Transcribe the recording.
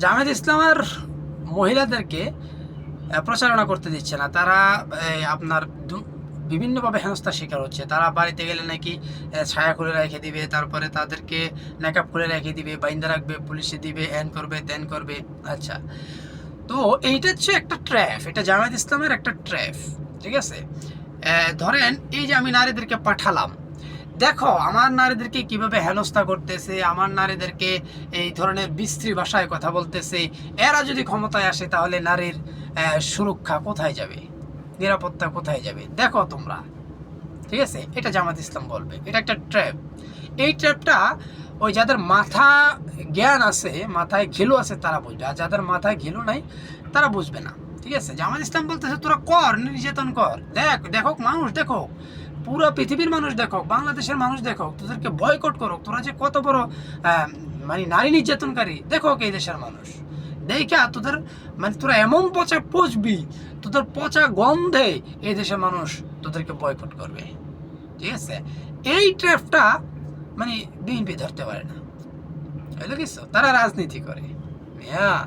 জামায়াত ইসলামের মহিলাদেরকে প্রচারণা করতে দিচ্ছে না। তারা আপনার বিভিন্নভাবে হেনস্থার শিকার হচ্ছে। তারা বাড়িতে গেলে নাকি ছায়া খুলে রেখে দিবে, তারপরে তাদেরকে নেকাব খুলে রেখে দিবে, বাইন্দা রাখবে, পুলিশে দিবে, এন করবে তেন করবে। আচ্ছা, তো এইটা হচ্ছে একটা ট্র্যাপ, এটা জামায়াত ইসলামের একটা ট্র্যাপ। ঠিক আছে, ধরেন এই যে আমি নারীদেরকে পাঠালাম, দেখো আমার নারীদেরকে কিভাবে হেনস্থা করতেছে, আমার নারীদেরকে এই ধরনের বিশ্রী ভাষায় কথা বলতেছে। এরা যদি ক্ষমতায় আসে তাহলে নারীর সুরক্ষা কোথায় যাবে, নিরাপত্তা কোথায় যাবে, দেখো তোমরা। ঠিক আছে, এটা জামাত ইসলাম বলবে, এটা একটা ট্র্যাপ। এই ট্র্যাপটা ওই যাদের মাথা জ্ঞান আছে, মাথায় ঘিলু আছে তারা বুঝবে, আর যাদের মাথায় ঘিলু নাই তারা বুঝবে না। ঠিক আছে, জামাত ইসলাম বলতেছে তোরা কর, নির্যাতন কর, দেখো মানুষ, দেখো পুরো পৃথিবীর মানুষ, দেখো বাংলাদেশের মানুষ, দেখো তোদেরকে বয়কট করো, তোরা যে কত বড় মানে নারী নির্যাতনকারী, দেখো এই দেশের মানুষ দেখা তোদের, মানে তোরা এমন পচা পচবি, তোদের পচা গন্ধে এই দেশের মানুষ তোদেরকে বয়কট করবে। ঠিক আছে, এই ট্র্যাপটা মানে বিএনপি ধরতে পারে না। বুঝলে কিছু, তারা রাজনীতি করে। হ্যাঁ,